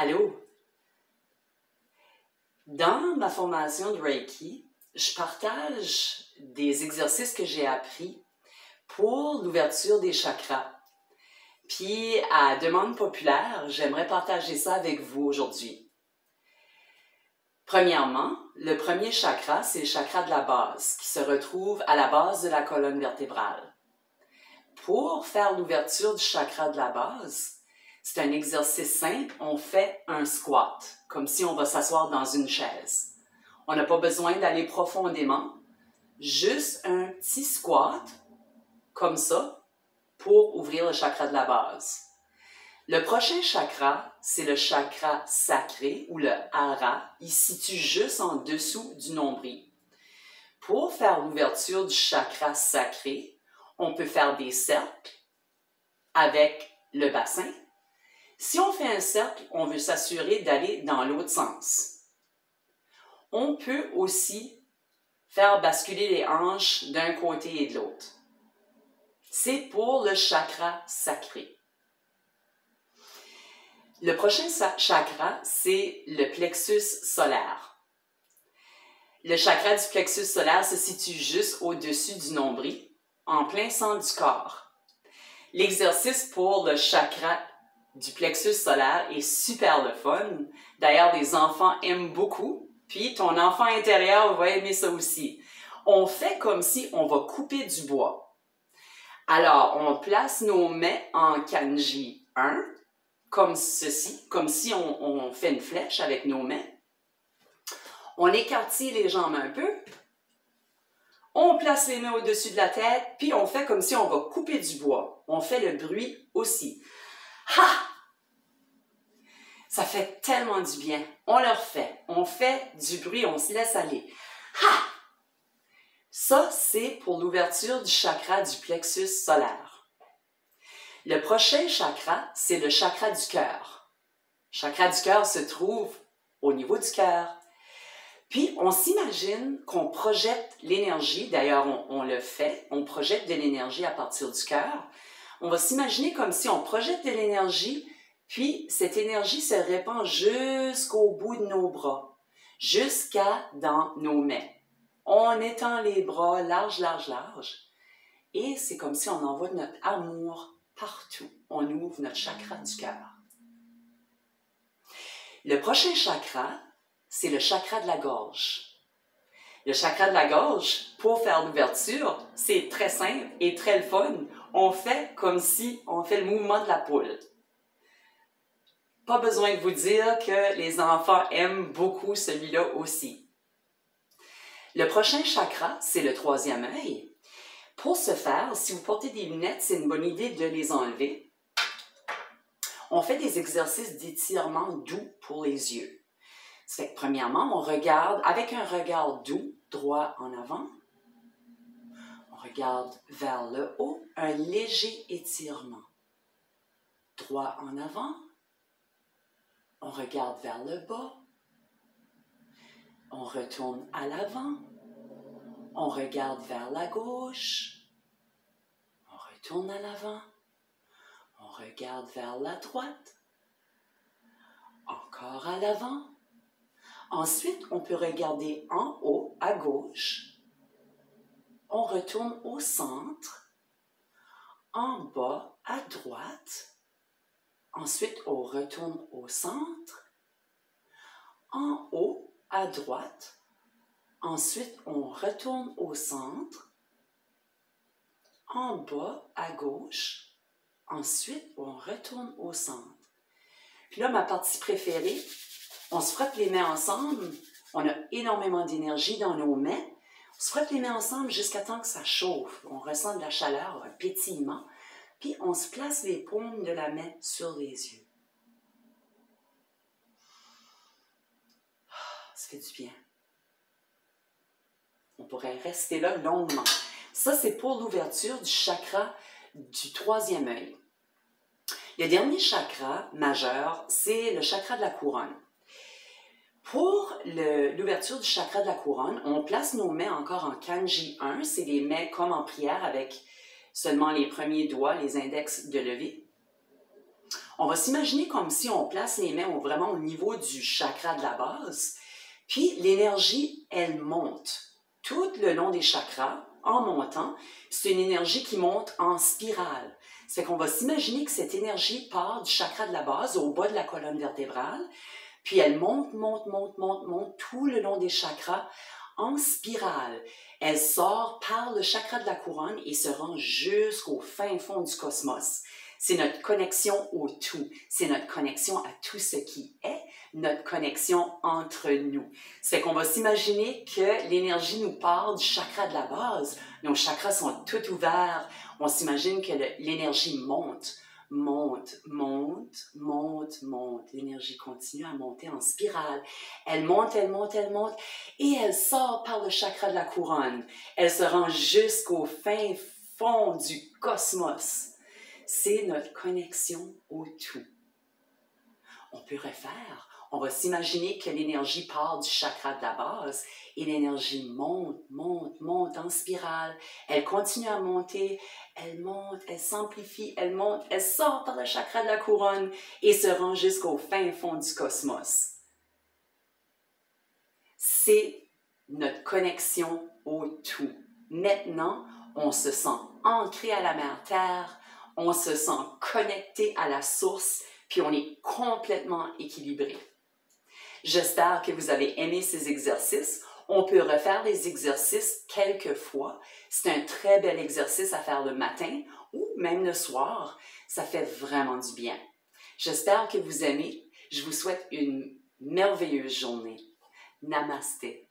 Allô? Dans ma formation de Reiki, je partage des exercices que j'ai appris pour l'ouverture des chakras. Puis, à demande populaire, j'aimerais partager ça avec vous aujourd'hui. Premièrement, le premier chakra, c'est le chakra de la base, qui se retrouve à la base de la colonne vertébrale. Pour faire l'ouverture du chakra de la base, c'est un exercice simple, on fait un squat, comme si on va s'asseoir dans une chaise. On n'a pas besoin d'aller profondément, juste un petit squat, comme ça, pour ouvrir le chakra de la base. Le prochain chakra, c'est le chakra sacré ou le hara. Il se situe juste en dessous du nombril. Pour faire l'ouverture du chakra sacré, on peut faire des cercles avec le bassin. Si on fait un cercle, on veut s'assurer d'aller dans l'autre sens. On peut aussi faire basculer les hanches d'un côté et de l'autre. C'est pour le chakra sacré. Le prochain chakra, c'est le plexus solaire. Le chakra du plexus solaire se situe juste au-dessus du nombril, en plein centre du corps. L'exercice pour le chakra du plexus solaire est super le fun. D'ailleurs, les enfants aiment beaucoup, puis ton enfant intérieur va aimer ça aussi. On fait comme si on va couper du bois. Alors, on place nos mains en kanji 1, comme ceci, comme si on fait une flèche avec nos mains. On écartille les jambes un peu. On place les mains au-dessus de la tête, puis on fait comme si on va couper du bois. On fait le bruit aussi. Ha! Ça fait tellement du bien. On le refait. On fait du bruit, on se laisse aller. Ha! Ça, c'est pour l'ouverture du chakra du plexus solaire. Le prochain chakra, c'est le chakra du cœur. Le chakra du cœur se trouve au niveau du cœur. Puis, on s'imagine qu'on projette l'énergie, d'ailleurs, on le fait, on projette de l'énergie à partir du cœur. On va s'imaginer comme si on projette de l'énergie, puis cette énergie se répand jusqu'au bout de nos bras, jusqu'à dans nos mains. On étend les bras large, large, large, et c'est comme si on envoie notre amour partout. On ouvre notre chakra du cœur. Le prochain chakra, c'est le chakra de la gorge. Le chakra de la gorge, pour faire l'ouverture, c'est très simple et très le fun. On fait comme si on fait le mouvement de la poule. Pas besoin de vous dire que les enfants aiment beaucoup celui-là aussi. Le prochain chakra, c'est le troisième œil. Pour ce faire, si vous portez des lunettes, c'est une bonne idée de les enlever. On fait des exercices d'étirement doux pour les yeux. Ça fait que premièrement, on regarde avec un regard doux, droit en avant. On regarde vers le haut, un léger étirement. Droit en avant. On regarde vers le bas. On retourne à l'avant. On regarde vers la gauche. On retourne à l'avant. On regarde vers la droite. Encore à l'avant. Ensuite, on peut regarder en haut, à gauche. On retourne au centre. En bas, à droite. Ensuite, on retourne au centre. En haut, à droite. Ensuite, on retourne au centre. En bas, à gauche. Ensuite, on retourne au centre. Puis là, ma partie préférée, on se frotte les mains ensemble. On a énormément d'énergie dans nos mains. On se frotte les mains ensemble jusqu'à temps que ça chauffe. On ressent de la chaleur, un pétillement. Puis on se place les paumes de la main sur les yeux. Ça fait du bien. On pourrait rester là longuement. Ça, c'est pour l'ouverture du chakra du troisième œil. Le dernier chakra majeur, c'est le chakra de la couronne. Pour l'ouverture du chakra de la couronne, on place nos mains encore en kanji 1. C'est des mains comme en prière avec seulement les premiers doigts, les index de lever. On va s'imaginer comme si on place les mains vraiment au niveau du chakra de la base, puis l'énergie, elle monte tout le long des chakras en montant. C'est une énergie qui monte en spirale. Ça fait qu'on va s'imaginer que cette énergie part du chakra de la base au bas de la colonne vertébrale, puis elle monte, monte, monte, monte, monte tout le long des chakras en spirale. Elle sort par le chakra de la couronne et se rend jusqu'au fin fond du cosmos. C'est notre connexion au tout. C'est notre connexion à tout ce qui est, notre connexion entre nous. C'est qu'on va s'imaginer que l'énergie nous part du chakra de la base. Nos chakras sont tout ouverts. On s'imagine que l'énergie monte, monte, monte, monte, monte. L'énergie continue à monter en spirale. Elle monte, elle monte, elle monte et elle sort par le chakra de la couronne. Elle se rend jusqu'au fin fond du cosmos. C'est notre connexion au tout. On peut refaire. On va s'imaginer que l'énergie part du chakra de la base et l'énergie monte, monte, monte en spirale. Elle continue à monter, elle s'amplifie, elle monte, elle sort par le chakra de la couronne et se rend jusqu'au fin fond du cosmos. C'est notre connexion au tout. Maintenant, on se sent ancré à la mère Terre, on se sent connecté à la source, puis on est complètement équilibré. J'espère que vous avez aimé ces exercices. On peut refaire les exercices quelques fois. C'est un très bel exercice à faire le matin ou même le soir. Ça fait vraiment du bien. J'espère que vous aimez. Je vous souhaite une merveilleuse journée. Namasté.